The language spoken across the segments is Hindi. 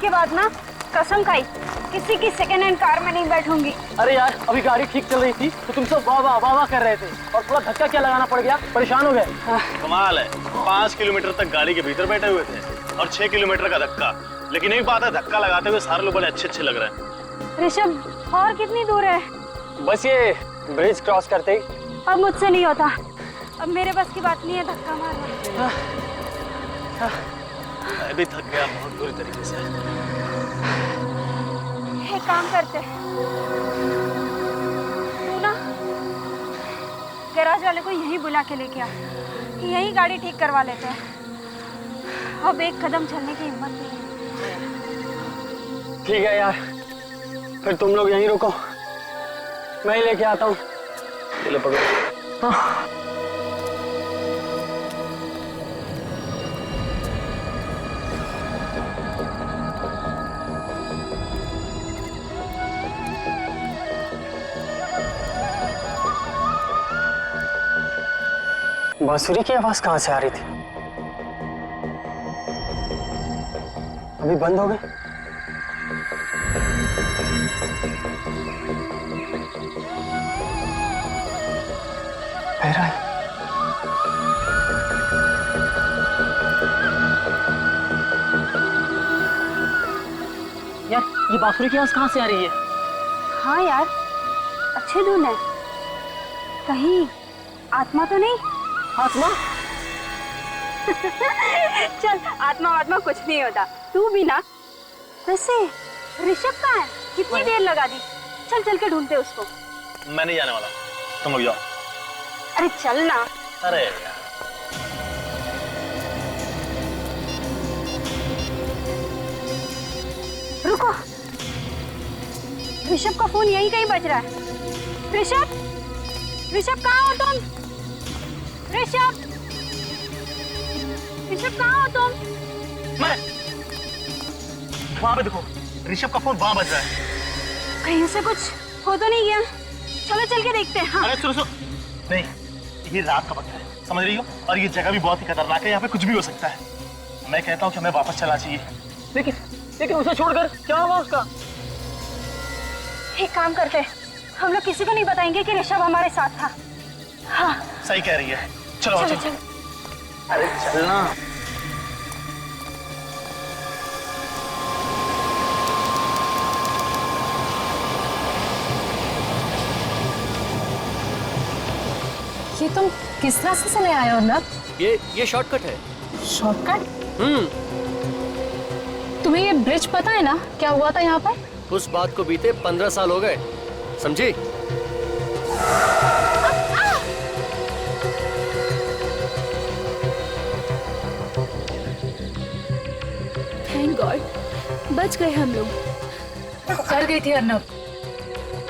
के बाद ना कसम खाई किसी की सेकेंड हैंड कार में नहीं बैठूंगी। अरे यार अभी गाड़ी ठीक चल रही थी तो तुम सब वाह वाह वाह वाह कर रहे थे और थोड़ा धक्का क्या लगाना पड़ गया, परेशान हो गए। कमाल है, 5 किलोमीटर तक गाड़ी के भीतर बैठे हुए थे और 6 किलोमीटर का धक्का। लेकिन एक बात है, धक्का लगाते हुए सारे लोग बड़े अच्छे लग रहे हैं। ऋषभ और कितनी दूर है? बस ये ब्रिज क्रॉस करते ही। अब मुझसे नहीं होता, अब मेरे बस की बात नहीं है धक्का मारना। मैं भी थक गया बहुत बुरी तरीके से। एक काम करते हैं, तू ना गैराज वाले को यहीं बुला के लेके आ, यहीं गाड़ी ठीक करवा लेते हैं। अब एक कदम चलने की हिम्मत नहीं है। ठीक है यार, फिर तुम लोग यहीं रुको, मैं ही लेके आता हूँ। चलो पकड़ो। हाँ। बांसुरी की आवाज कहाँ से आ रही थी? अभी बंद हो गई। फिर आई। यार ये बांसुरी की आवाज कहाँ से आ रही है? हाँ यार, अच्छी धुन है। कहीं आत्मा तो नहीं? आत्मा? चल आत्मा कुछ नहीं होता, तू भी ना। वैसे ऋषभ कहाँ है? कितनी देर लगा दी? चल के ढूंढते उसको। मैं नहीं जाने वाला, तुम लोग जाओ। अरे चल ना। अरे यार रुको, ऋषभ का फोन यहीं कहीं बज रहा है। ऋषभ कहाँ हो तुम? ऋषभ कहाँ हो तुम? मैं वहां पे देखो, ऋषभ का फोन वहां बज रहा है। कहीं से कुछ हो तो नहीं गया? चलो चल के देखते हैं। हाँ। अरे सुनो नहीं, ये रात का वक्त है, समझ रही हो? और ये जगह भी बहुत ही खतरनाक है, यहाँ पे कुछ भी हो सकता है। मैं कहता हूँ कि हमें वापस चलना चाहिए। लेकिन उसे छोड़कर क्या हुआ उसका? एक काम करते हैं, हम लोग किसी को नहीं बताएंगे कि ऋषभ हमारे साथ था। हाँ सही कह रही है, चलो चलो चलो। चलो। अरे चलना। ये तुम किस रास्ते से ले आए हो ना? ये शॉर्टकट है। शॉर्टकट? तुम्हें ये ब्रिज पता है ना? क्या हुआ था यहाँ पर? उस बात को बीते 15 साल हो गए, समझी? थैंक गॉड, बच गए हम लोग। कर गई थी अर्नब।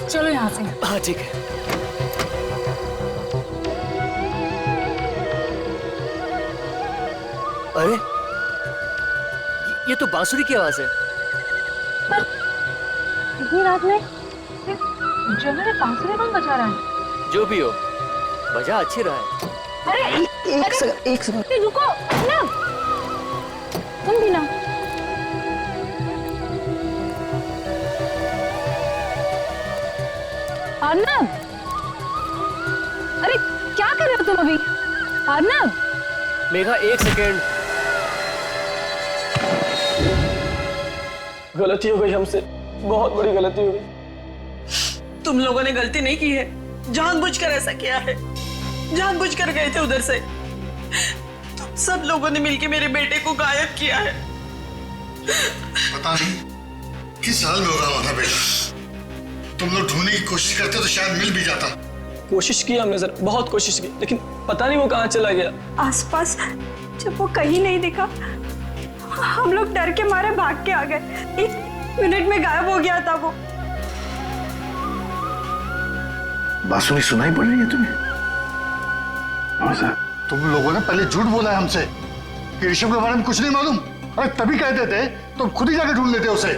चलो यहाँ से। हाँ ठीक है। अरे ये तो बांसुरी की आवाज है। इतनी रात में जंगल में बांसुरी कौन बजा रहा है? जो भी हो, बजा अच्छी रहा है। अरे एक सेकंड। रुको ना, तुम भी ना। अर्नब, अरे क्या कर रहे हो तुम अभी? अर्नब, मेघा एक सेकेंड। गलती हो गई हमसे, बहुत बड़ी गलती हो गई। तुम लोगों ने गलती नहीं की है, जानबूझकर ऐसा किया है। जानबूझकर गए थे उधर से। तुम सब लोगों ने मिलकर मेरे बेटे को गायब किया है। पता नहीं किस हाल में होगा हमारा बेटा। तुम लोग ढूंढने की कोशिश करते तो शायद मिल भी जाता। कोशिश की हमने सर, बहुत कोशिश की, लेकिन पता नहीं वो कहाँ चला गया। आसपास जब वो कहीं नहीं दिखा, हम लोग डर के मारे भाग के आ गए। 1 मिनट में गायब हो गया था वो। बांसुरी सुनाई पड़ रही है तुम्हें? तुम लोगों ने पहले झूठ बोला है हमसे कि ऋषभ के बारे में कुछ नहीं मालूम। अरे तभी कहते थे तुम खुद ही जाके ढूंढ लेते उसे।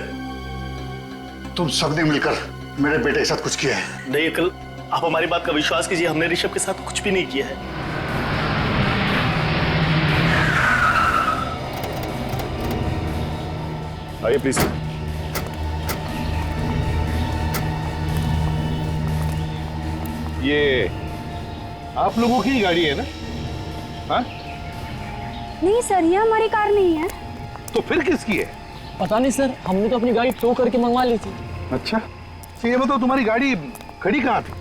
तुम सबने मिलकर मेरे बेटे के साथ कुछ किया है। नहीं अंकल, आप हमारी बात का विश्वास कीजिए, हमने ऋषभ के साथ कुछ भी नहीं किया है। आइए प्लीज। ये आप लोगों की गाड़ी है ना? हाँ? नहीं सर, ये हमारी कार नहीं है। तो फिर किसकी है? पता नहीं सर, हमने तो अपनी गाड़ी टो करके मंगवा ली थी। अच्छा, तो ये बताओ तुम्हारी गाड़ी खड़ी कहाँ थी?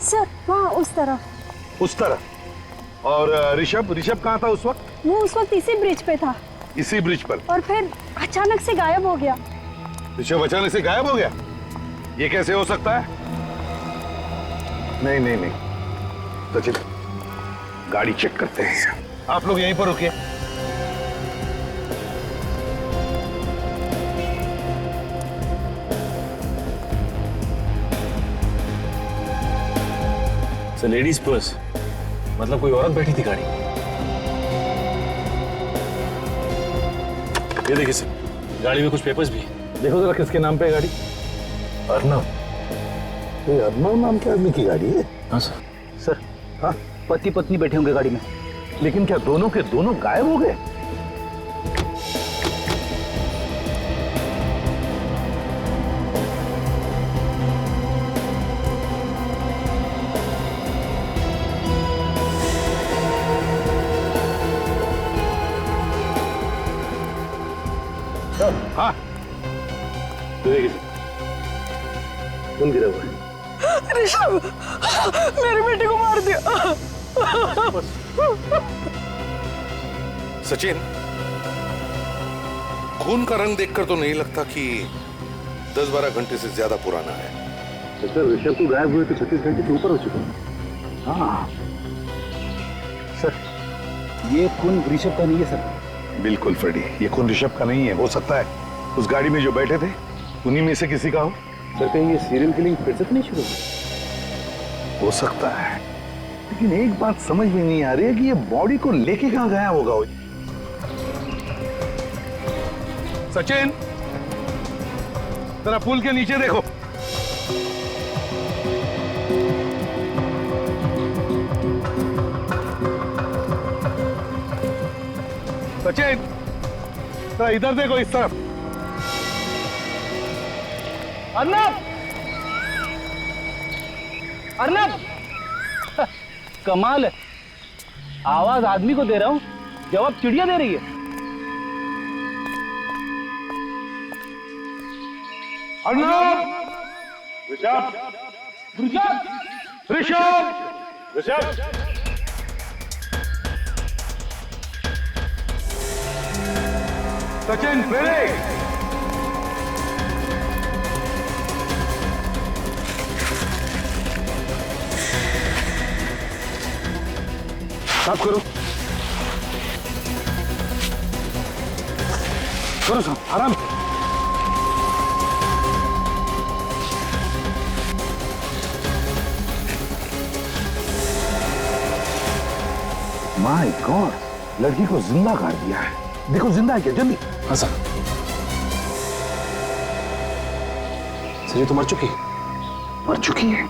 सर वहाँ उस तरफ। उस तरफ। और ऋषभ कहाँ था उस वक्त? वो उस वक्त इसी ब्रिज पे था इसी ब्रिज पर। और फिर अचानक से गायब हो गया। ऋषभ अचानक से गायब हो गया? ये कैसे हो सकता है? नहीं नहीं नहीं, सचिन गाड़ी चेक करते हैं। आप लोग यहीं पर रुकिए। सर लेडीज पर्स, मतलब कोई औरत बैठी थी गाड़ी। ये देखिए सर, गाड़ी में कुछ पेपर्स भी है। देखो जरा किसके नाम पे है गाड़ी? अर्नव। ये अर्नव नाम के आदमी की गाड़ी है? हाँ सर। सर हाँ, पति पत्नी बैठे होंगे गाड़ी में। लेकिन क्या दोनों के दोनों गायब हो गए? हाँ, तो देखिए सर, खून गिरा हुआ है। ऋषभ, मेरे बेटे को मार दिया। सचिन, खून का रंग देखकर तो नहीं लगता कि 10-12 घंटे से ज्यादा पुराना है। सर ऋषभ को गायब हुए तो 36 घंटे से ऊपर हो चुका है। हाँ सर ये खून ऋषभ का नहीं है सर। बिल्कुल फ्रेडी, ये खून ऋषभ का नहीं है। हो सकता है उस गाड़ी में जो बैठे थे उन्हीं में से किसी का हो। सर कहीं ये सीरियल किलिंग फिर से तो नहीं शुरू हो सकता है, लेकिन एक बात समझ में नहीं आ रही है कि ये बॉडी को लेके कहां गया होगा। सचिन, जरा पुल के नीचे देखो। सचिन, जरा इधर देखो, इस तरफ। अर्नब, अर्नब, कमाल है, आवाज आदमी को दे रहा हूं, जवाब चिड़िया दे रही है। अर्नब, ऋषभ, ऋषभ, ऋषभ, ऋषभ, सचिन, ब्रेक। साफ करो, करो साफ, आराम से। माय गॉड, लड़की को जिंदा काट दिया है। देखो जिंदा है क्या? जल्दी। हाँ सर। सर ये तो मर चुकी है। मर चुकी है?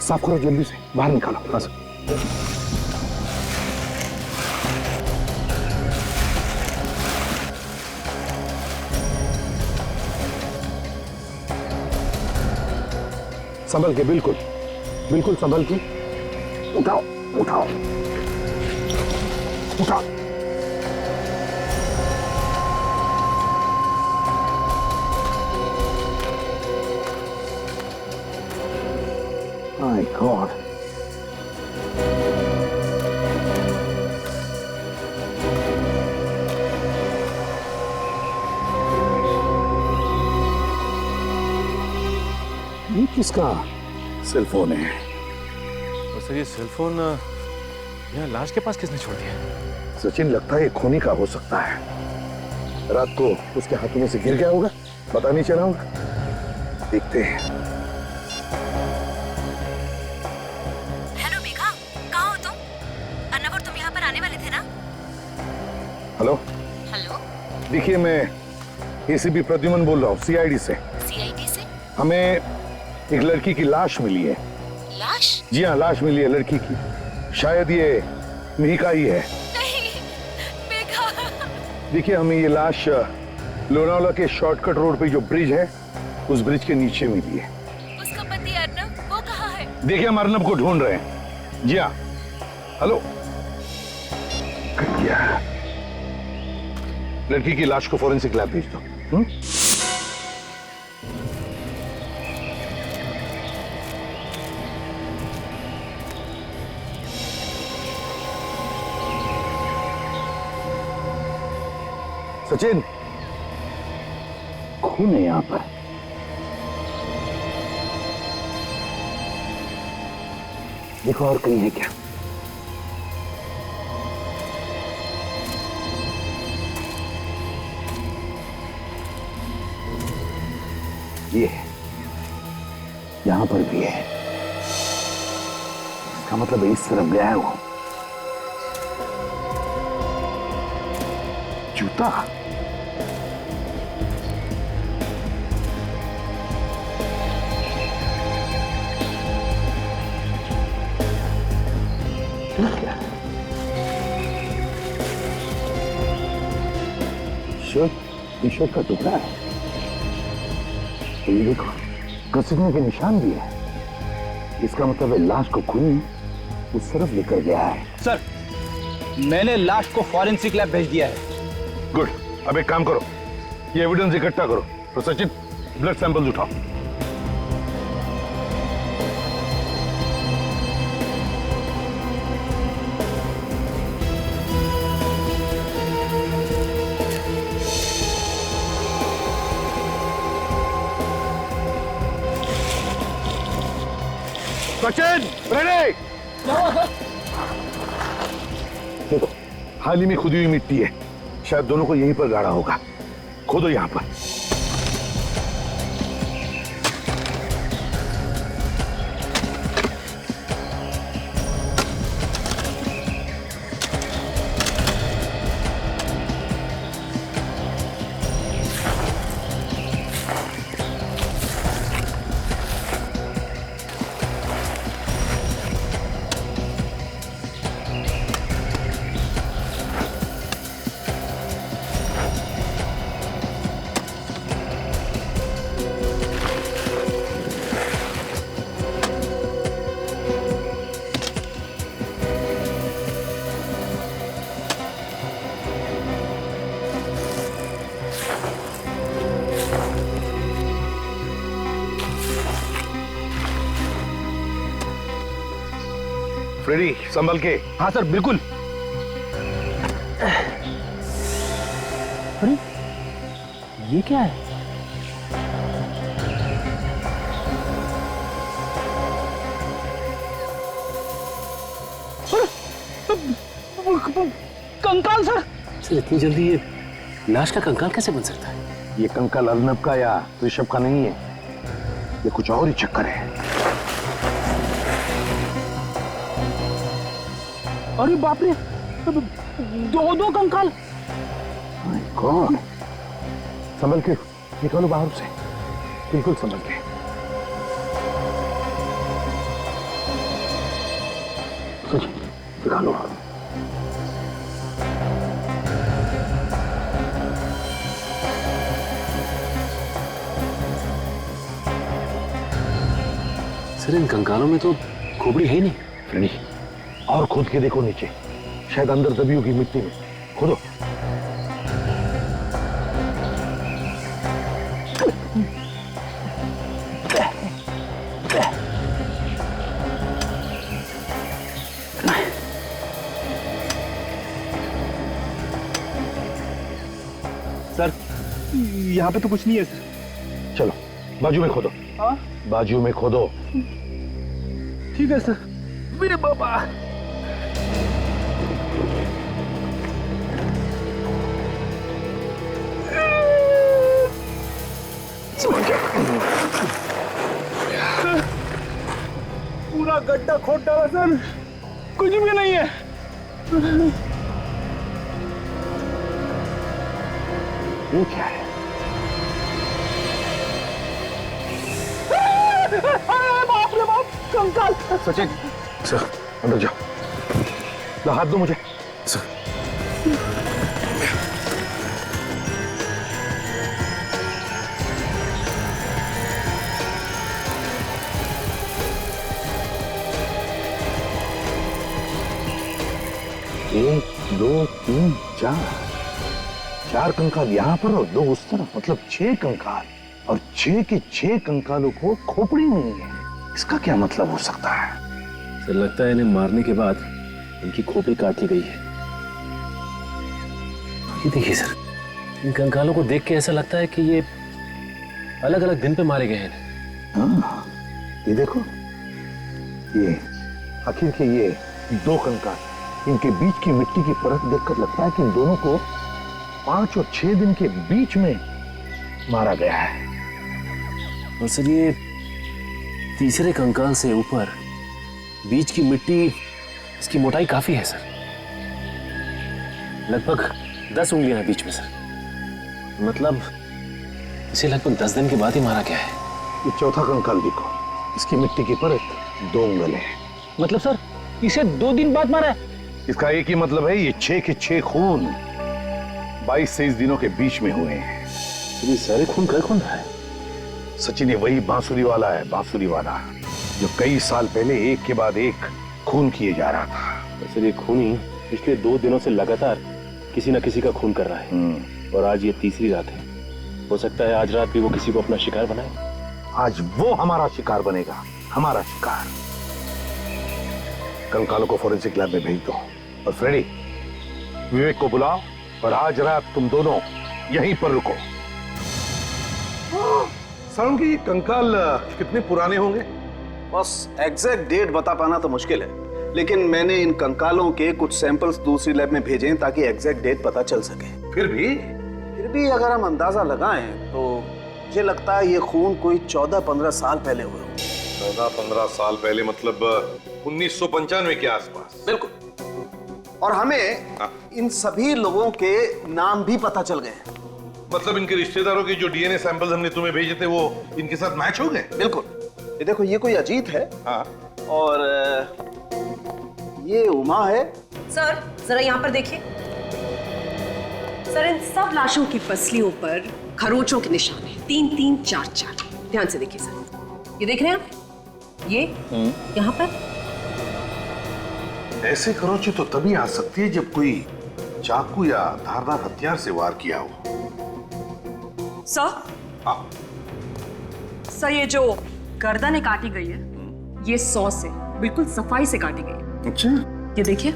साफ करो जल्दी से, बाहर निकालो। हाँ सर। संभल के, बिल्कुल बिल्कुल संभल के। उठाओ उठाओ उठाओ। माय गॉड, ये किसका सेल फोन है? और सर ये सेल फोन यहाँ लाश के पास किसने छोड़ दिया? सचिन, लगता है ये खूनी का हो सकता है। रात को उसके हाथों में से गिर गया होगा, पता नहीं चला होगा। देखते हैं। हेलो मेघा, कहाँ हो तुम? अर्नव और तुम यहाँ पर आने वाले थे ना? हेलो हेलो, देखिए, मैं एसीपी प्रद्युमन बोल रहा हूँ, सीआईडी से। सीआईडी से? हमें एक लड़की की लाश मिली है। लाश? जी हाँ, लाश मिली है लड़की की। शायद ये मिहिका ही है। नहीं, मेघा। देखिए, हमें ये लाश लोनावाला के शॉर्टकट रोड पे जो ब्रिज है, उस ब्रिज के नीचे मिली है। उसका पति अर्नब वो कहाँ है? देखिए, हम अर्नब को ढूंढ रहे हैं। जी हाँ, हेलो। कट गया। लड़की की लाश को फॉरेंसिक लैब भेज दो। सचिन, खून है यहां पर। देखो और कहीं है क्या? ये है, यहां पर भी है। इसका मतलब इस तरफ गया है वो। जूता। शर्ट का टुकड़ा है। ये देखो, घसीटने के निशान भी है। इसका मतलब है लाश को खून उस तरफ लेकर गया है। सर, मैंने लाश को फॉरेंसिक लैब भेज दिया है। गुड। अब एक काम करो, ये एविडेंस इकट्ठा करो। तो सचिन, ब्लड सैंपल्स उठाओ। सचिन, रेडी? देखो, हाल ही में खुदी हुई मिट्टी है। शायद दोनों को यहीं पर गाड़ा होगा। खोदो यहां पर। फ्रेडी, संभल के। हाँ सर, बिल्कुल। अरे, ये क्या है? कंकाल सर। सर, इतनी जल्दी ये लाश का कंकाल कैसे बन सकता है? ये कंकाल अर्नब का या ऋषभ का नहीं है। ये कुछ और ही चक्कर है। अरे बाप रे, दो कंकाल। कौन? संभल के निकालो बाहर से, बिल्कुल संभल के। सचिन, निकालो। सर, इन कंकालों में तो खोपड़ी है ही नहीं। फ्रेडी, और खोद के देखो नीचे, शायद अंदर दबी होगी मिट्टी में। खोदो। सर, यहाँ पे तो कुछ नहीं है सर। चलो, बाजू में खोदो। हाँ? बाजू में खोदो। ठीक है सर। मेरे बाबा। पूरा गड्ढा खोद डाला सर, कुछ भी नहीं है। ये क्या है? बाप रे बाप, कंकाल। सचिन, सर, अंदर जाओ। लो, हाथ दो मुझे। सर। 1 2 3 4 कंकाल यहाँ पर और 2 उस तरफ, मतलब 6 कंकाल, और 6 के 6 कंकालों को खोपड़ी नहीं है। इसका क्या मतलब हो सकता है? सर लगता है इन्हें मारने के बाद इनकी खोपड़ी काट ली गई है। ये देखिए सर, इन कंकालों को देख के ऐसा लगता है कि ये अलग अलग दिन पे मारे गए हैं। हाँ, ये देखो, ये आखिर के ये 2 कंकाल, इनके बीच की मिट्टी की परत देखकर लगता है कि इन दोनों को 5 और 6 दिन के बीच में मारा गया है। और सर ये तीसरे कंकाल से ऊपर बीच की मिट्टी, इसकी मोटाई काफी है सर, लगभग 10 उंगलियां हैं बीच में सर। मतलब इसे लगभग 10 दिन के बाद ही मारा गया है। ये चौथा कंकाल देखो, इसकी मिट्टी की परत 2 उंगल है। मतलब सर इसे 2 दिन बाद मारा है? इसका एक ही मतलब है, ये 6 के 6 खून 22 से 23 दिनों के बीच में हुए हैं। ये सारे खून कर कौन रहा है? सचिन, ये वही बांसुरी वाला है, बांसुरी वाला, जो कई साल पहले एक के बाद एक खून किए जा रहा था। सर ये खून ही पिछले 2 दिनों से लगातार किसी न किसी का खून कर रहा है, और आज ये तीसरी रात है। हो सकता है आज रात भी वो किसी को अपना शिकार बनाए। आज वो हमारा शिकार बनेगा, हमारा शिकार। कंकालों को फोरेंसिक लैब में भेज दो, और फ्रेडी, विवेक को बुलाओ, और आज रात तुम दोनों यहीं पर रुको। सारुण की कंकाल कितने पुराने होंगे? बस एग्जैक्ट डेट बता पाना तो मुश्किल है, लेकिन मैंने इन कंकालों के कुछ सैंपल्स दूसरी लैब में भेजे हैं ताकि एग्जैक्ट डेट पता चल सके। फिर भी अगर हम अंदाजा लगाएं तो मुझे लगता है ये खून कोई 14-15 साल पहले हुए होंगे। 14-15 साल पहले, मतलब 1995 के आसपास। बिल्कुल। और हमें इन सभी लोगों के नाम भी पता चल गए हैं। मतलब इनके रिश्तेदारों के जो डीएनए सैंपल्स हमने तुम्हें भेजे थे वो इनके साथ मैच हो गए? बिल्कुल। ये देखो, ये कोई अजीत है। हाँ। और ये उमा है। सर जरा यहाँ पर देखिए सर, इन सब लाशों की पसलियों पर खरोचों के निशान हैं, 3-3, 4-4। ध्यान से देखिए सर, ये देख रहे हैं आप? ये यहाँ पर ऐसे खरोंचे तो तभी आ सकती है जब कोई चाकू या धारदार हथियार से वार किया हो। सर, सर ये जो गर्दन काटी गई है, ये 100 से बिल्कुल सफाई से काटी गई है। अच्छा, ये देखिए।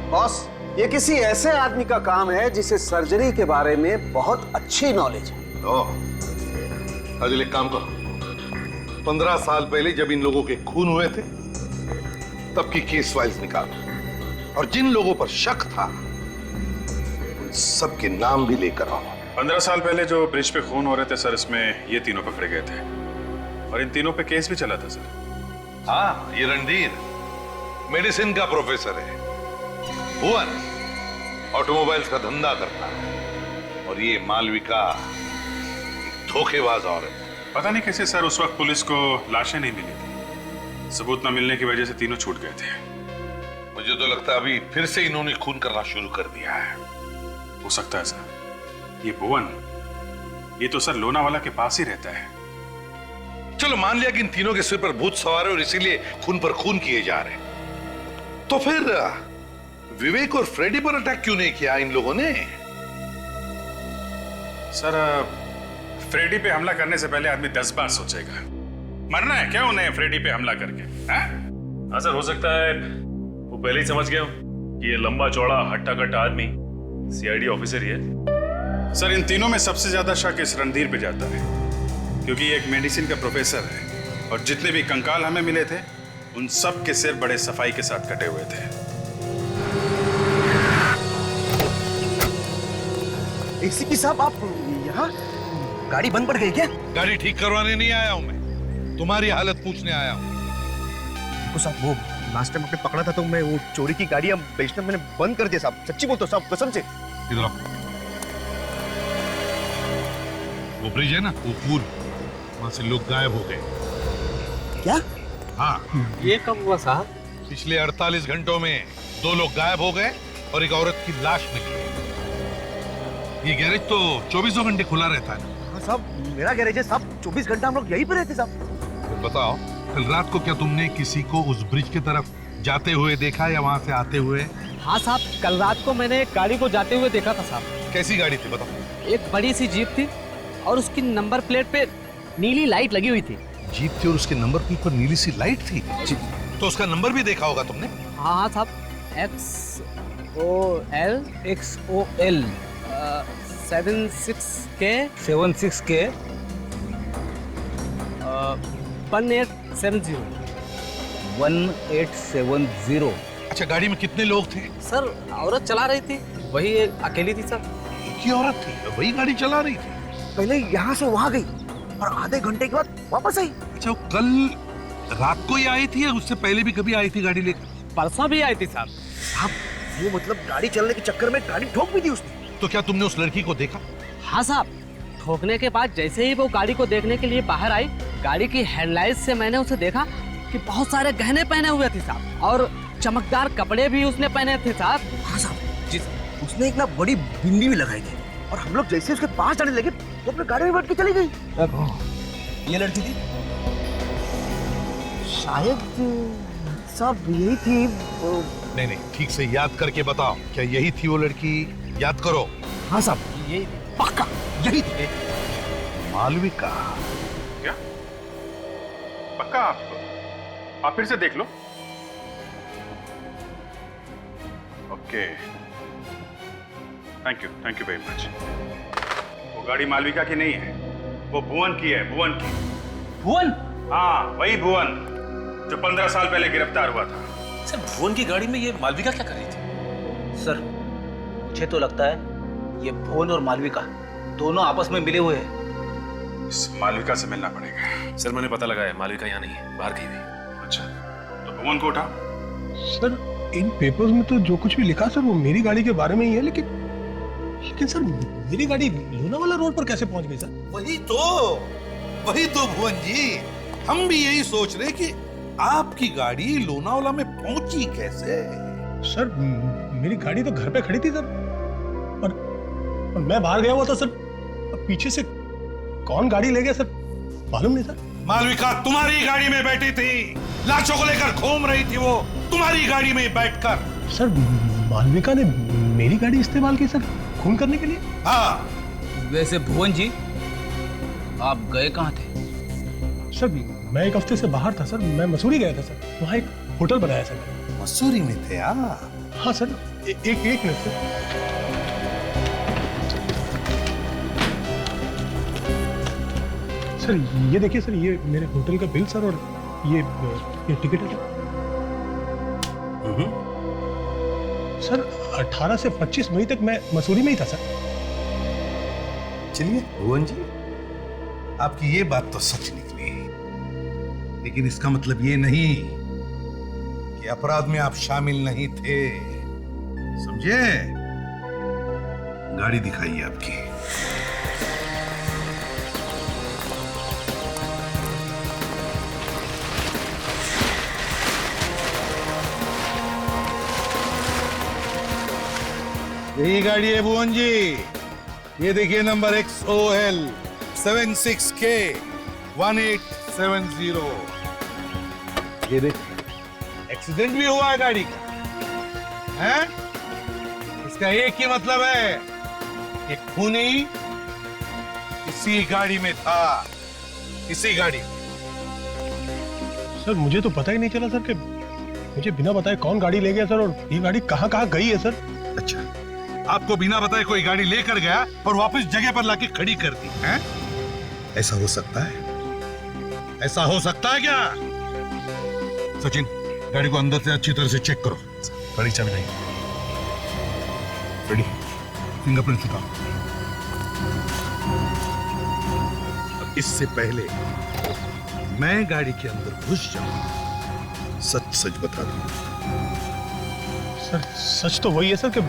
बॉस, ये किसी ऐसे आदमी का काम है जिसे सर्जरी के बारे में बहुत अच्छी नॉलेज है। अजल, एक काम करो, 15 साल पहले जब इन लोगों के खून हुए थे तब की केस फाइल्स निकालो, और जिन लोगों पर शक था उन सबके नाम भी लेकर आओ। 15 साल पहले जो ब्रिज पे खून हो रहे थे सर, इसमें ये तीनों पकड़े गए थे, और इन तीनों पे केस भी चला था सर। हाँ, ये रणधीर मेडिसिन का प्रोफेसर है, भुवन ऑटोमोबाइल्स का धंधा करता है, और ये मालविका एक धोखेबाज औरत। पता नहीं कैसे सर उस वक्त पुलिस को लाशें नहीं मिली थी, सबूत न मिलने की वजह से तीनों छूट गए थे। मुझे तो लगता है अभी फिर से इन्होंने खून करना शुरू कर दिया है। हो सकता है सर। ये भुवन, ये तो सर लोनावाला के पास ही रहता है। चलो मान लिया कि इन तीनों के सिर पर भूत सवार है और इसीलिए खून पर खून किए जा रहे हैं, तो फिर विवेक और फ्रेडी पर अटैक क्यों नहीं किया इन लोगों ने? सर फ्रेडी पे हमला करने से पहले आदमी 10 बार सोचेगा। मरना है क्या उन्हें फ्रेडी पे हमला करके? हाँ सर, हो सकता है वो पहले ही समझ गया कि ये लंबा चौड़ा हट्टा कट्टा आदमी सीआईडी ऑफिसर ही है। सर इन तीनों में सबसे ज्यादा शक इस रणधीर पे जाता है, क्योंकि ये एक मेडिसिन का प्रोफेसर है, और जितने भी कंकाल हमें मिले थे उन सब के सिर बड़े सफाई के साथ कटे हुए थे। एसीपी साहब, आप यहाँ? गाड़ी बंद पड़ गई क्या? गाड़ी ठीक करवाने नहीं आया हूं मैं, तुम्हारी हालत पूछने आया हूं। देखो साहब, वो लास्ट टाइम आपने पकड़ा था तो मैं वो चोरी की गाड़ियां बेचना मैंने बंद कर दिया साहब। सच्ची बोलता हूं साहब, कसम से। इधर आओ। वो ब्रिज है ना, वो पुल, वहां से लोग गायब हो गए। क्या? हाँ। ये कब हुआ साहब? पिछले 48 घंटों में 2 लोग गायब हो गए और एक औरत की लाश मिली। ये गैरेज तो 24 घंटे खुला रहता है ना? हाँ साहब, मेरा गैरेज है साहब, 24 घंटा हम लोग यहीं पर रहते साहब। तो बताओ, कल रात को क्या तुमने किसी को उस ब्रिज की तरफ जाते हुए देखा या वहां से आते हुए? हाँ साहब, कल रात को मैंने एक गाड़ी को जाते हुए देखा था साहब। कैसी गाड़ी थी बताओ? एक बड़ी सी जीप थी और उसकी नंबर प्लेट पे नीली लाइट लगी हुई थी। जीप थी और उसके नंबर प्लेट पर नीली सी लाइट थी? तो उसका नंबर भी देखा होगा तुमने? हाँ हाँ साहब, XOL 76K 1870 1870। अच्छा, गाड़ी में कितने लोग थे? सर, औरत चला रही थी, वही एक अकेली थी सर। की औरत थी, वही गाड़ी चला रही थी? पहले यहाँ से वहां गई और आधे घंटे के बाद वापस आई। अच्छा, वो कल रात को ही आई थी या उससे पहले भी कभी आई थी गाड़ी लेकर? परसों भी आई थी साहब। वो मतलब गाड़ी चलने के चक्कर में गाड़ी ठोक भी दी उसने। तो क्या तुमने उस लड़की को देखा? हाँ साहब, ठोकने के बाद जैसे ही वो गाड़ी को देखने के लिए बाहर आई, गाड़ी की हेडलाइट से मैंने उसे देखा कि बहुत सारे गहने पहने हुए थे साहब, और चमकदार कपड़े भी उसने पहने थे साहब। हाँ साहब जी, उसने एक ना बड़ी बिंदी भी लगाई थी और हम लोग जैसे उसके पास जाने लगे तो अपने गाड़ी में बैठ के चली गई। ये लड़की थी शायद साहब, यही थी। नहीं नहीं, ठीक से याद करके बताओ, क्या यही थी वो लड़की? याद करो। हाँ साहब, यही पक्का यही थी। मालविका? क्या पक्का? आप फिर से देख लो। Okay, thank you very much. वो गाड़ी मालविका की नहीं है, वो भुवन की है। भुवन की। भुवन? हाँ, वही भुवन जो 15 साल पहले गिरफ्तार हुआ था। सर, भुवन की गाड़ी में ये मालविका क्या कर रही थी? सर, मुझे तो लगता है ये भुवन और मालविका दोनों आपस में मिले हुए हैं। इस मालविका से मिलना पड़ेगा। सर, मैंने पता लगाया, मालविका यहाँ नहीं है, बाहर गई हुई। अच्छा, तो भुवन को उठाओ। सर, इन पेपर्स में तो जो कुछ भी लिखा सर वो मेरी गाड़ी के बारे में ही है, लेकिन सर मेरी गाड़ी लोनावाला रोड पर कैसे पहुंच गई सर? वही तो भुवन जी, हम भी यही सोच रहे कि आपकी गाड़ी लोनावाला में पहुंची कैसे? सर, मेरी गाड़ी तो घर पे खड़ी थी सर, और मैं बाहर गया हुआ था सर। पीछे से कौन गाड़ी ले गया सर मालूम नहीं सर। मालविका तुम्हारी गाड़ी में बैठी थी, लाशों को लेकर घूम रही थी वो तुम्हारी गाड़ी में बैठकर। सर, मालविका ने मेरी गाड़ी इस्तेमाल की सर खून करने के लिए? हाँ। वैसे भुवन जी, आप गए कहाँ थे? सर, मैं एक हफ्ते से बाहर था सर, मैं मसूरी गया था सर, वहाँ एक होटल बनाया सर। मसूरी में थे आप? हाँ सर, एक मिनट सर। सर, ये देखिए सर, ये मेरे होटल का बिल सर, और ये टिकट है सर। 18 से 25 मई तक मैं मसूरी में ही था सर। चलिए भुवन जी, आपकी ये बात तो सच निकली, लेकिन इसका मतलब ये नहीं कि अपराध में आप शामिल नहीं थे, समझे? गाड़ी दिखाइए आपकी। यही गाड़ी है भुवन जी, ये देखिए नंबर XOL 76K 1870। ये देखिए, एक्सीडेंट भी हुआ है गाड़ी का, हैं? इसका एक ही मतलब है कि खूनी इसी गाड़ी में था, इसी गाड़ी में। सर, मुझे तो पता ही नहीं चला सर कि मुझे बिना बताए कौन गाड़ी ले गया सर, और ये गाड़ी कहाँ कहाँ गई है सर। अच्छा, आपको बिना बताए कोई गाड़ी लेकर गया और वापस जगह पर लाके खड़ी कर दी, हैं? ऐसा हो सकता है? ऐसा हो सकता है क्या? सचिन, गाड़ी को अंदर से अच्छी तरह से चेक करो। गाड़ी चाबी नहीं। रेडी, फिंगरप्रिंट उठाओ। अब इससे पहले मैं गाड़ी के अंदर घुस जाऊं, सच सच बता दूं। सर, सच तो वही है सर कि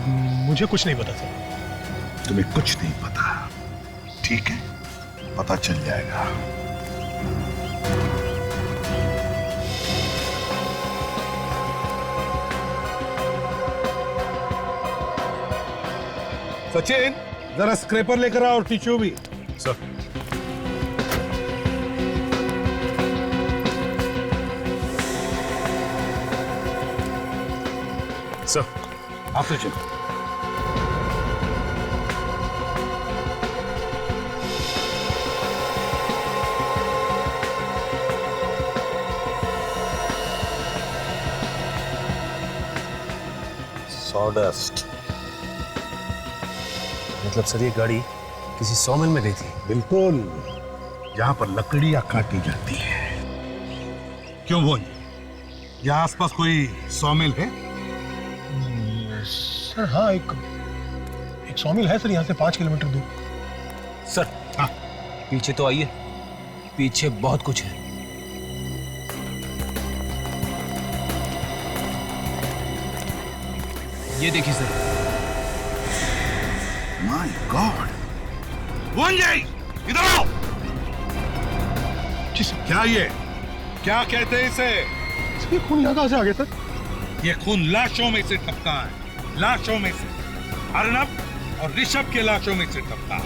मुझे कुछ नहीं पता सर। तुम्हें कुछ नहीं पता, ठीक है? पता चल जाएगा। सचिन, जरा स्क्रैपर लेकर आओ और टिश्यू भी। सर। सर आप तो चलो। सॉडस्ट मतलब सर ये गाड़ी किसी सॉमिल में गई थी? बिल्कुल, जहां पर लकड़ियां काटी जाती है। क्यों बोल, यहाँ आसपास कोई सॉमिल है? सर हाँ, एक सॉमिल है सर, यहाँ से 5 किलोमीटर दूर। सर हाँ, पीछे तो आइए, पीछे बहुत कुछ है। ये देखिए सर। माय गॉड, इधर आओ। क्या ये, क्या कहते हैं इसे? ये खून यहाँ कहाँ से आ गया सर? ये खून लाशों में से टपका है, लाशों में से। अर्नब और ऋषभ के लाशों में से टपका।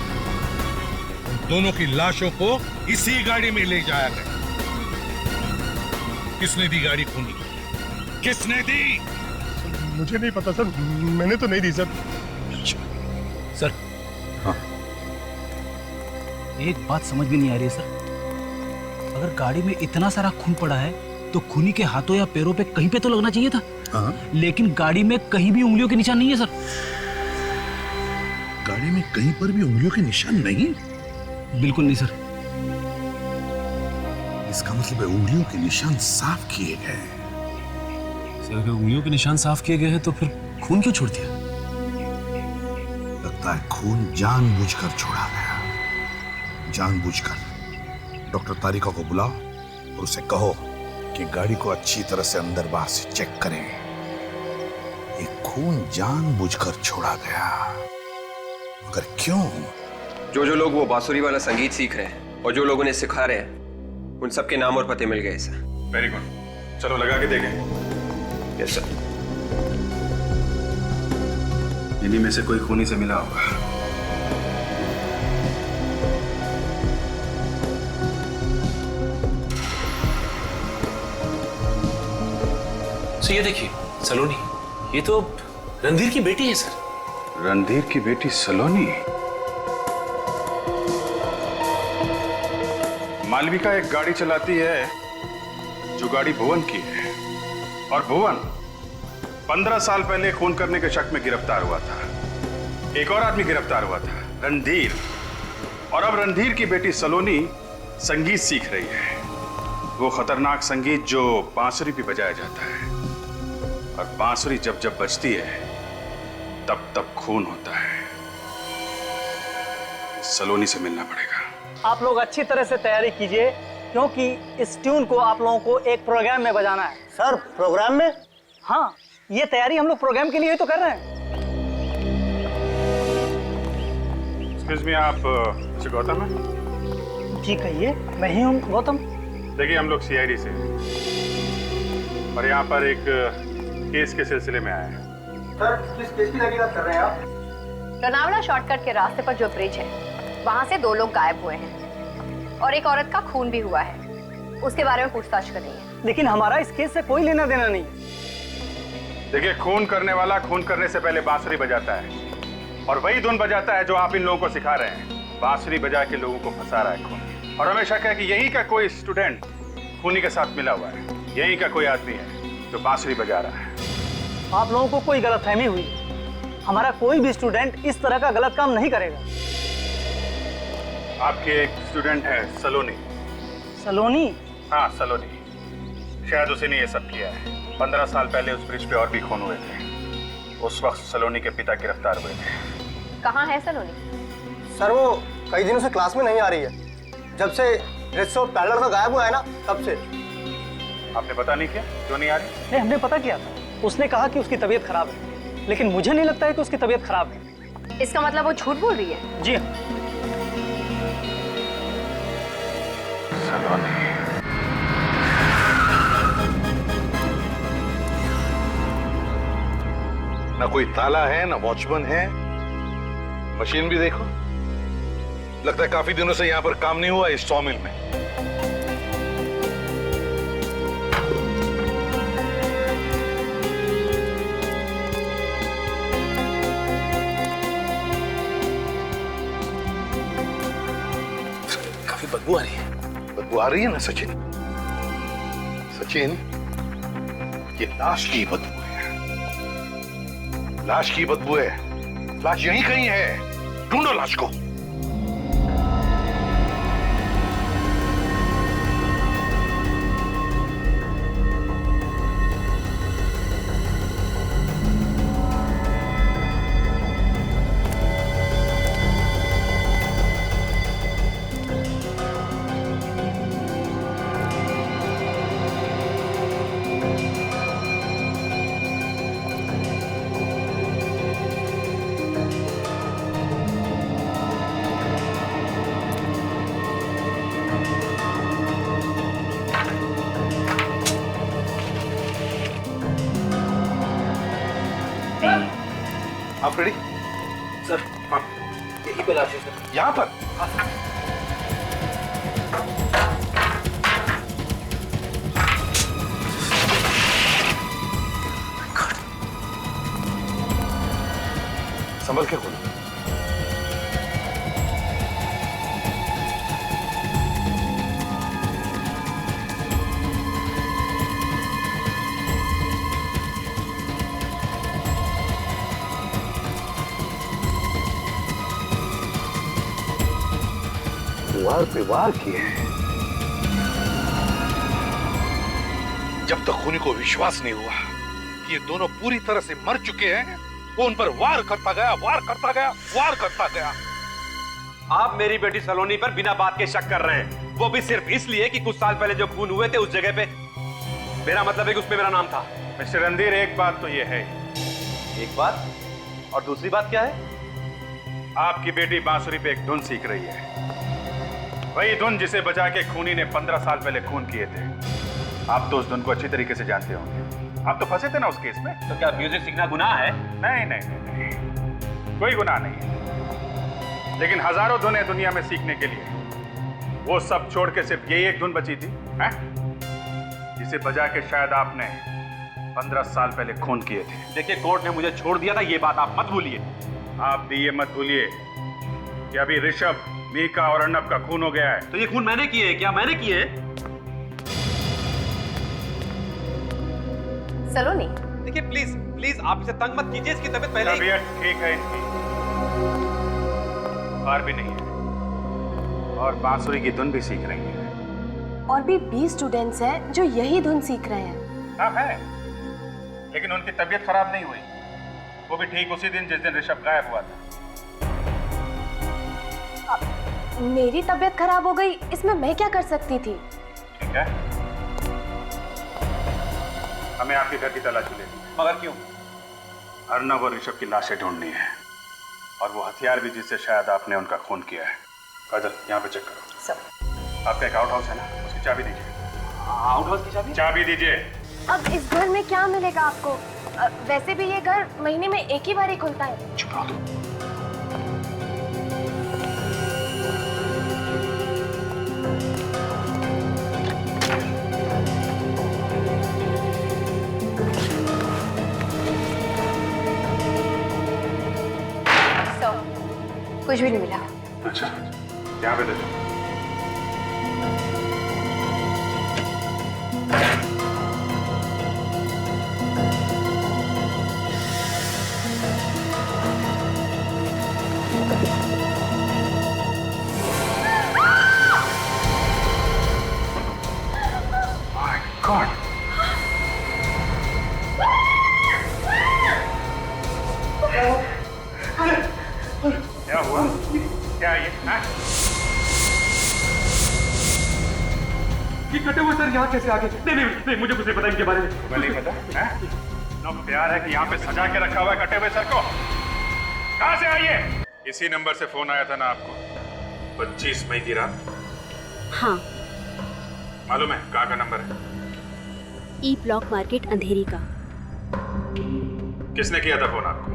उन दोनों की लाशों को इसी गाड़ी में ले जाया गया। किसने दी गाड़ी खून की? किसने दी? मुझे नहीं पता सर, मैंने तो नहीं दी सर। सर हाँ, एक बात समझ में नहीं आ रही है सर। अगर गाड़ी में इतना सारा खून पड़ा है तो खूनी के हाथों या पैरों पे कहीं पे तो लगना चाहिए था। हाँ? लेकिन गाड़ी में कहीं भी उंगलियों के निशान नहीं है सर। गाड़ी में कहीं पर भी उंगलियों के निशान नहीं? बिल्कुल नहीं सर। इसका मतलब है उंगलियों के निशान साफ किए गए। सर अगर उंगलियों के निशान साफ किए गए हैं तो फिर खून क्यों छोड़ दिया? लगता है खून जानबूझकर छोड़ा गया, जानबूझकर। डॉक्टर तारिका को बुलाओ और उसे कहो कि गाड़ी को अच्छी तरह से अंदर बाहर से चेक करें। ये खून जानबूझकर छोड़ा गया, मगर क्यों? जो लोग वो बांसुरी वाला संगीत सीख रहे हैं और जो लोग उन्हें सिखा रहे हैं, उन सबके नाम और पते मिल गए सर। वेरी गुड, चलो लगा के देखें। Yes sir. इन्हीं में से कोई खूनी से मिला होगा। सर ये देखिए सलोनी, ये तो रणधीर की बेटी है सर। रणधीर की बेटी सलोनी? मालविका एक गाड़ी चलाती है जो गाड़ी भुवन की है, और भुवन 15 साल पहले खून करने के शक में गिरफ्तार हुआ था। एक और आदमी गिरफ्तार हुआ था, रणधीर। और अब रणधीर की बेटी सलोनी संगीत सीख रही है, वो खतरनाक संगीत जो बांसुरी पे बजाया जाता है। और बांसुरी जब जब बजती है तब तब खून होता है। सलोनी से मिलना पड़ेगा। आप लोग अच्छी तरह से तैयारी कीजिए, क्योंकि इस ट्यून को आप लोगों को एक प्रोग्राम में बजाना है। सर प्रोग्राम में? हाँ, ये तैयारी हम लोग प्रोग्राम के लिए ही तो कर रहे हैं। एक्सक्यूज मी, आप मिस्टर गौतम हैं? जी कहिए, मैं ही हूँ गौतम। देखिए हम लोग सीआईडी से हैं और यहाँ पर एक केस के सिलसिले में आए हैं। सर किस केस की तहकीकात कर रहे हैं आप? लोनावला शॉर्टकट के रास्ते पर जो ब्रिज है, वहाँ से 2 लोग गायब हुए हैं और एक औरत का खून भी हुआ है। उसके बारे में पूछताछ कर रही है। लेकिन हमारा इस केस से कोई लेना देना नहीं। देखिए, खून करने वाला खून करने से पहले बांसुरी बजाता है, और वही धुन बजाता है जो आप इन लोगों को सिखा रहे हैं। बांसुरी बजा के लोगों को फंसा रहा है खून। और हमें शक है कि यही का कोई स्टूडेंट खूनी के साथ मिला हुआ है, यही का कोई आदमी है जो बांसुरी बजा रहा है। आप लोगों को कोई गलतफहमी हुई। हमारा कोई भी स्टूडेंट इस तरह का गलत काम नहीं करेगा। आपके एक स्टूडेंट है सलोनी। सलोनी? हाँ सलोनी, शायद उसी ने ये सब किया है। 15 साल पहले उस ब्रिज पे और भी खून हुए थे। उस वक्त सलोनी के पिता गिरफ्तार हुए थे। कहाँ है सलोनी? सर वो कई दिनों से क्लास में नहीं आ रही है। जब से ऋषभ पैडलर का गायब हुआ है ना, तब से। आपने पता नहीं किया क्यों नहीं आ रही? नहीं, हमने पता किया था। उसने कहा कि उसकी तबीयत खराब है, लेकिन मुझे नहीं लगता है कि उसकी तबीयत खराब है। इसका मतलब वो झूठ बोल रही है? जी हाँ। सलोनी, ना कोई ताला है, ना वॉचमैन है। मशीन भी देखो, लगता है काफी दिनों से यहाँ पर काम नहीं हुआ इस सॉमिल में। काफी बदबू आ रही है। बदबू आ रही है ना सचिन? सचिन, ये लाश की बदबू है। लाश की बदबू है। लाश यहीं कहीं है, ढूंढो लाश को। आप रेडी? सर, हाँ, यही पे लाश है सर। यहाँ पर? हाँ सर। संभल के खोलो। वार पे वार किए हैं। जब तक खूनी को विश्वास नहीं हुआ कि ये दोनों पूरी तरह से मर चुके हैं, वो उन पर वार करता गया, वार करता गया, वार करता गया। आप मेरी बेटी सलोनी पर बिना बात के शक कर रहे हैं, वो भी सिर्फ इसलिए कि कुछ साल पहले जो खून हुए थे उस जगह पे। मेरा मतलब है कि उसमें मेरा नाम था। मिस्टर रणधीर, एक बात तो ये है। एक बात? और दूसरी बात क्या है? आपकी बेटी बांसुरी पे एक धुन सीख रही है, वही धुन जिसे बजा के खूनी ने 15 साल पहले खून किए थे। आप तो उस धुन को अच्छी तरीके से जानते होंगे, आप तो फंसे थे ना उस केस में। तो क्या म्यूजिक सीखना गुनाह है? नहीं नहीं नहीं, कोई गुनाह नहीं है। लेकिन हजारों धुनें दुनिया में सीखने के लिए, वो सब छोड़ के सिर्फ ये एक धुन बची थी, है? जिसे बजा के शायद आपने 15 साल पहले खून किए थे। देखिए, कोर्ट ने मुझे छोड़ दिया था, ये बात आप मत भूलिए। आप भी ये मत भूलिए कि अभी ऋषभ, मीका और अर्नब का खून हो गया है। तो ये खून मैंने किए हैं? क्या मैंने किए हैं? सलोनी, देखिए प्लीज प्लीज आप इसे तंग मत कीजिए, इसकी तबीयत पहले तबीयत ठीक है इनकी, बुखार भी नहीं है और बांसुरी की धुन भी सीख रही है। और भी 20 स्टूडेंट्स हैं जो यही धुन सीख रहे हैं। हाँ है, लेकिन उनकी तबीयत खराब नहीं हुई, वो भी ठीक उसी दिन जिस दिन ऋषभ गायब हुआ था। मेरी तबीयत खराब हो गई, इसमें मैं क्या कर सकती थी? ठीक है, हमें आपके घर की तलाशी लेनी है। मगर क्यों? अर्नब और ऋषभ की लाशें ढूंढनी है, और वो हथियार भी जिससे शायद आपने उनका खून किया है। काजल, यहाँ पे चेक करो। सर, आपका एक आउट हाउस है ना, उसकी चाबी दीजिए। आउट हाउस की चाबी? चाबी दीजिए। अब इस घर में क्या मिलेगा आपको? वैसे भी ये घर महीने में एक ही बार ही खुलता है। चुप रहो तुम। कुछ भी नहीं मिला। अच्छा, यहाँ पे दे दो। My God! क्या हुआ? क्या ये? ये कटे हुए सर यहाँ कैसे आ गए? नहीं, मुझे कुछ नहीं पता इनके बारे में। तुम्हें नहीं पता? ना प्यार है कि यहाँ पे सजा के रखा हुआ है कटे हुए सर को। कहाँ से आई है? इसी नंबर से फोन आया था ना आपको 25 मई की रात? हाँ। मालूम है कहाँ का नंबर है? ई ब्लॉक मार्केट अंधेरी का। किसने किया था फोन आपको?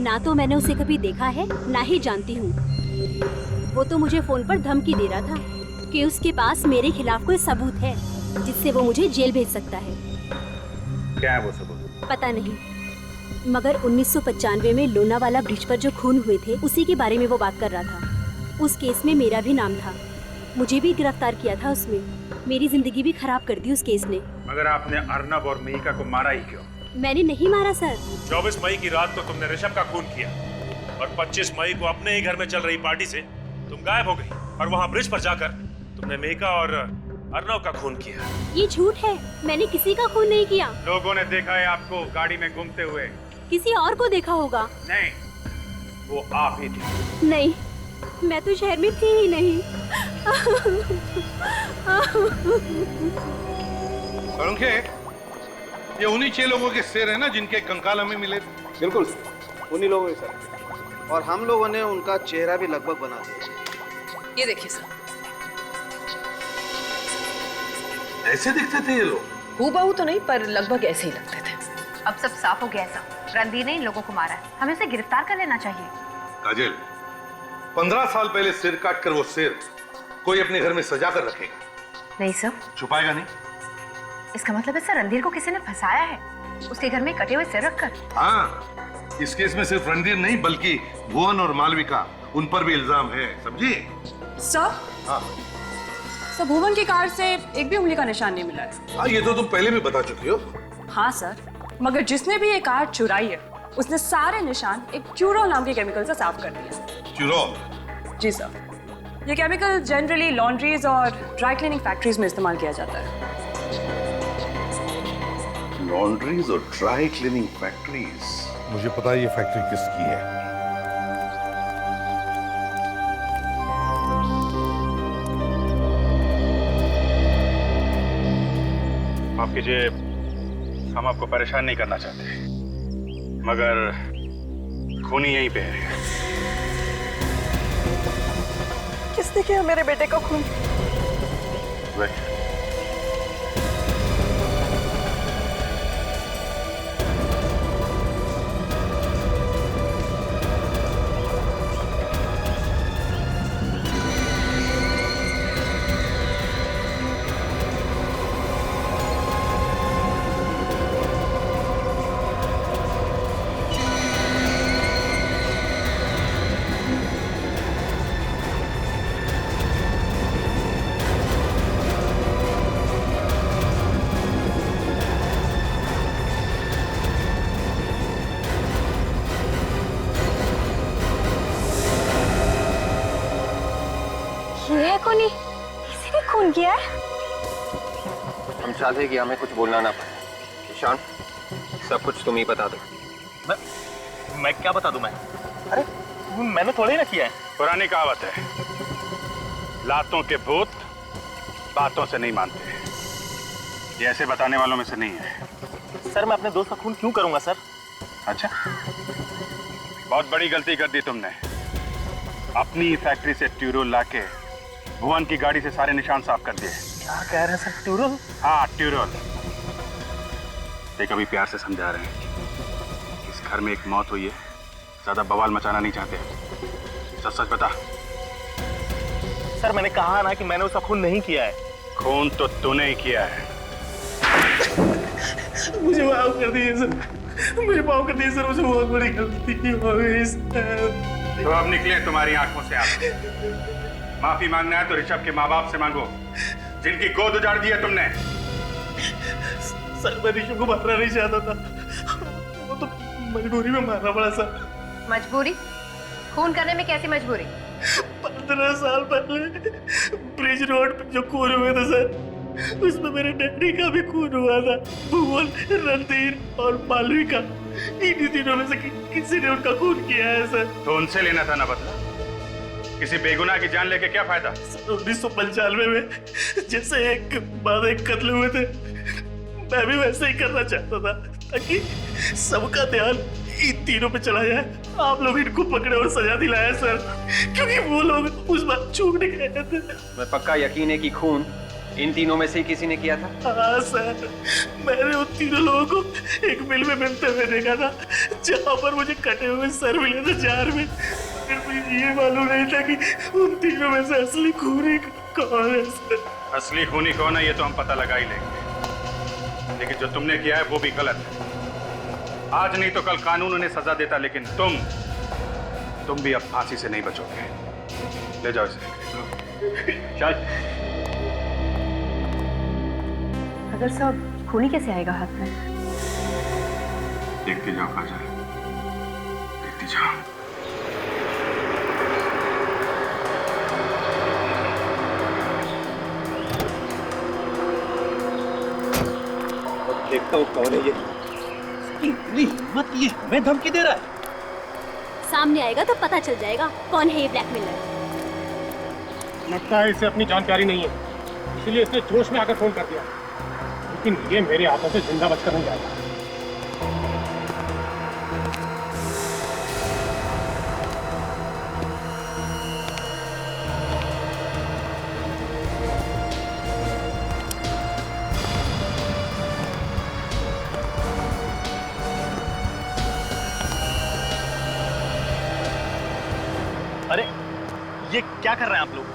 ना तो मैंने उसे कभी देखा है, ना ही जानती हूँ। वो तो मुझे फोन पर धमकी दे रहा था कि उसके पास मेरे खिलाफ कोई सबूत है जिससे वो मुझे जेल भेज सकता है। क्या है वो सबूत? पता नहीं, मगर 1995 में लोनावाला ब्रिज पर जो खून हुए थे उसी के बारे में वो बात कर रहा था। उस केस में मेरा भी नाम था, मुझे भी गिरफ्तार किया था उसमें। मेरी जिंदगी भी खराब कर दी उस केस ने। मगर आपने अर्नब और मेहिका को मारा ही क्यों? मैंने नहीं मारा सर। 24 मई की रात को तुमने ऋषभ का खून किया और 25 मई को अपने ही घर में चल रही पार्टी से तुम गायब हो गई और वहाँ ब्रिज पर जाकर तुमने मेहिका और अर्नब का खून किया। ये झूठ है, मैंने किसी का खून नहीं किया। लोगों ने देखा है आपको गाड़ी में घूमते हुए। किसी और को देखा होगा। नहीं, वो आप ही थी। नहीं, मैं तो शहर में थी ही नहीं। सोलंके, ये उन्हीं 6 लोगों के सिर है ना जिनके कंकाल हमें मिले? बिल्कुल उन्हीं लोगों के सर, और हम लोगों ने उनका चेहरा भी लगभग बना दिया। ये देखिए सर, ऐसे दिखते थे ये लोग? हूबहू तो नहीं, पर लगभग ऐसे ही लगते थे। अब सब साफ हो गया है सब। रणधीर ने इन लोगों को मारा है, हमें उसे गिरफ्तार कर लेना चाहिए। काजल, 15 साल पहले सिर काट कर वो सिर कोई अपने घर में सजा कर रखेगा? नहीं सर। छुपाएगा नहीं? इसका मतलब है सर रणधीर को किसी ने फंसाया है, उसके घर में कटे हुए सिर रखकर। हाँ, इस केस में सिर्फ रणधीर नहीं बल्कि भुवन और मालविका, उन पर भी इल्जाम है, समझी? सर, हाँ सर, भुवन की कार से एक भी उंगली का निशान नहीं मिला है। हाँ, ये तो तुम पहले भी बता चुकी हो। हाँ सर, मगर जिसने भी ये कार चुराई है उसने सारे निशान एक क्यूरोल नाम के केमिकल से साफ कर दिया। क्यूरोल? जी सर, ये केमिकल जनरली लॉन्ड्रीज और ड्राई क्लीनिंग फैक्ट्रीज में इस्तेमाल किया जाता है। लॉन्ड्रीज और ड्राई क्लीनिंग फैक्ट्रीज? मुझे पता है ये फैक्ट्री किसकी है। माफ कीजिए, हम आपको परेशान नहीं करना चाहते, मगर खूनी यहीं पे है। किसने किया मेरे बेटे का खून? वेट। खूनी किसी ने खून किया है? हम चाहते हैं कि हमें कुछ बोलना ना पड़े। ईशान, सब कुछ तुम ही बता दो। मैं क्या बता दूं? अरे मैंने थोड़ी ना किया है। पुरानी कहावत है, लातों के भूत बातों से नहीं मानते। ये ऐसे बताने वालों में से नहीं है। सर, मैं अपने दोस्त का खून क्यों करूंगा सर? अच्छा, बहुत बड़ी गलती कर दी तुमने। अपनी फैक्ट्री से ट्यूरोल लाके भुवन की गाड़ी से सारे निशान साफ कर दिए। क्या कह रहे हैं सर? ट्यूरोल? हाँ, ट्यूरोल। देख, अभी प्यार से समझा रहे हैं, इस घर में एक मौत हुई है, ज्यादा बवाल मचाना नहीं चाहते। सच सच बता। सर, मैंने कहा ना कि मैंने उसका खून नहीं किया है। खून तो तूने ही किया है। मुझे माफ कर दीजिए सर, मुझे माफ कर दीजिए सर, मुझे बहुत बड़ी गलती हो गई सर। तो अब निकले तुम्हारी आंखों से आप। माफी मांगना है तो ऋषभ के माँ बाप से मांगो, जिनकी गोद उजाड़ दी है तुमने। सर, मैं ऋषभ को मारना नहीं चाहता था, वो तो मजबूरी में मारना पड़ा सर। मजबूरी? खून करने में कैसी मजबूरी? 15 साल पहले ब्रिज रोड पे जो खून हुए थे सर, उसमें मेरे डैडी का भी खून हुआ था। भुवन, रणधीर और मालविका, इन्हीं तीनों में से किसी ने उनका खून किया है सर। तो उनसे लेना था ना बदला। किसी बेगुनाह की जान लेके क्या फायदा? 1995 में जैसे एक बाद एक कत्ल हुए थे, मैं भी वैसे ही करना चाहता था, ताकि सबका ध्यान इन तीनों पे चला जाए। आप लोग इनको पकड़े और सजा दिलाया सर, क्योंकि वो लोग उस बात चूक गए थे। मैं पक्का यकीन है कि खून इन तीनों में से ही किसी ने किया था। हाँ सर, मैंने उन तीनों लोगों को एक मिल में मिलते हुए देखा था, जहाँ पर मुझे कटे हुए सर मिले थे जार में। फिर मुझे ये मालूम नहीं था कि उन तीनों में से असली खूनी कौन है सर। असली खूनी कौन है ये तो हम पता लगा ही लेंगे, लेकिन जो तुमने किया है वो भी गलत है। आज नहीं तो कल कानून उन्हें सजा देता, लेकिन तुम भी अब फांसी से नहीं बचोगे। ले जाओ इसे। चल। अगर सब खूनी कैसे आएगा हाथ में? देखते जाओ काजल, देखते जाओ। देखता हूँ कौन है ये। इतनी हिम्मत, ये हमें धमकी दे रहा है। सामने आएगा तो पता चल जाएगा कौन है ये ब्लैकमेलर। लगता है इसे अपनी जान प्यारी नहीं है, इसलिए इसने जोश में आकर फोन कर दिया। लेकिन ये मेरे हाथों से जिंदा बचकर नहीं जाएगा। अरे ये क्या कर रहे हैं आप लोग?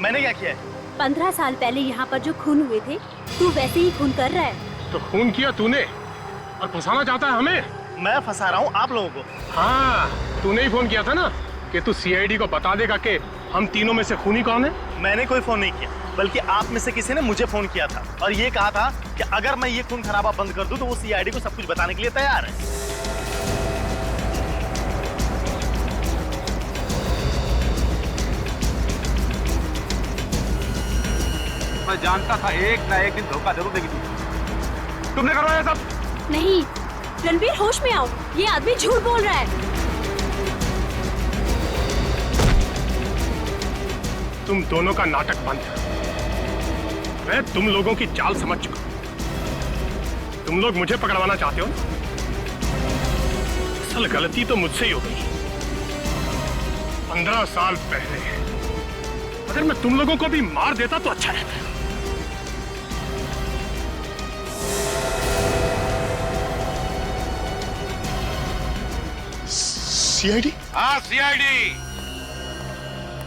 मैंने क्या किया है? 15 साल पहले यहाँ पर जो खून हुए थे, तू वैसे ही खून कर रहा है। तो खून किया तूने और फंसाना चाहता है हमें? मैं फंसा रहा हूँ आप लोगों को। हाँ, तूने ही फोन किया था ना कि तू सीआईडी को बता देगा कि हम तीनों में से खूनी कौन है। मैंने कोई फोन नहीं किया, बल्कि आप में से किसी ने मुझे फोन किया था और ये कहा था कि अगर मैं ये खून खराबा बंद कर दूं तो वो सीआईडी को सब कुछ बताने के लिए तैयार है। मैं जानता था एक ना एक दिन धोखा जरूर देगी तुमने करवाया सब। नहीं रणबीर, होश में आओ, ये आदमी झूठ बोल रहा है। तुम दोनों का नाटक बंद है। मैं तुम लोगों की चाल समझ चुका हूं। तुम लोग मुझे पकड़वाना चाहते हो। असल गलती तो मुझसे ही हो गई। 15 साल पहले अगर मैं तुम लोगों को भी मार देता तो अच्छा रहता। सीआईडी? हाँ सीआईडी।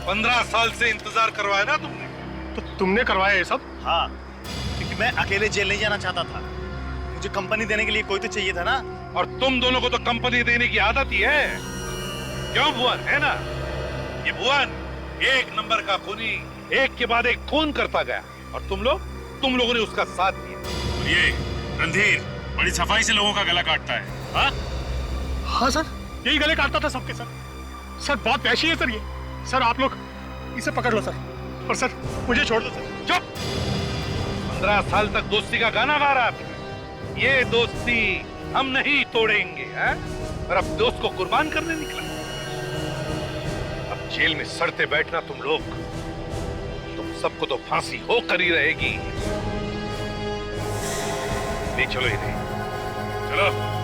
15 साल से इंतजार करवाया ना तुमने? तो तुमने करवाया ये सब? हाँ, क्योंकि मैं अकेले जेल नहीं जाना चाहता था। मुझे कंपनी देने के लिए कोई तो चाहिए था ना। और तुम दोनों को तो कंपनी देने की आदत ही है। क्यों भुवन, है ना? ये भुवन एक नंबर का खूनी, एक के बाद एक खून करता गया और तुम लोगों ने उसका साथ दिया। और ये रणधीर बड़ी सफाई से लोगों का गला काटता है। हाँ? हाँ सर, यही गले काटता था सबके सर। सर बहुत वैशी है सर ये। सर आप लोग इसे पकड़ लो सर। और सर मुझे छोड़ दो सर। चुप! 15 साल तक दोस्ती का गाना गा रहा था। ये दोस्ती हम नहीं तोड़ेंगे, हैं? और अब दोस्त को कुर्बान करने निकला। अब जेल में सड़ते बैठना तुम लोग, तुम सबको तो फांसी होकर ही रहेगी। नहीं चलो इन्हें, चलो।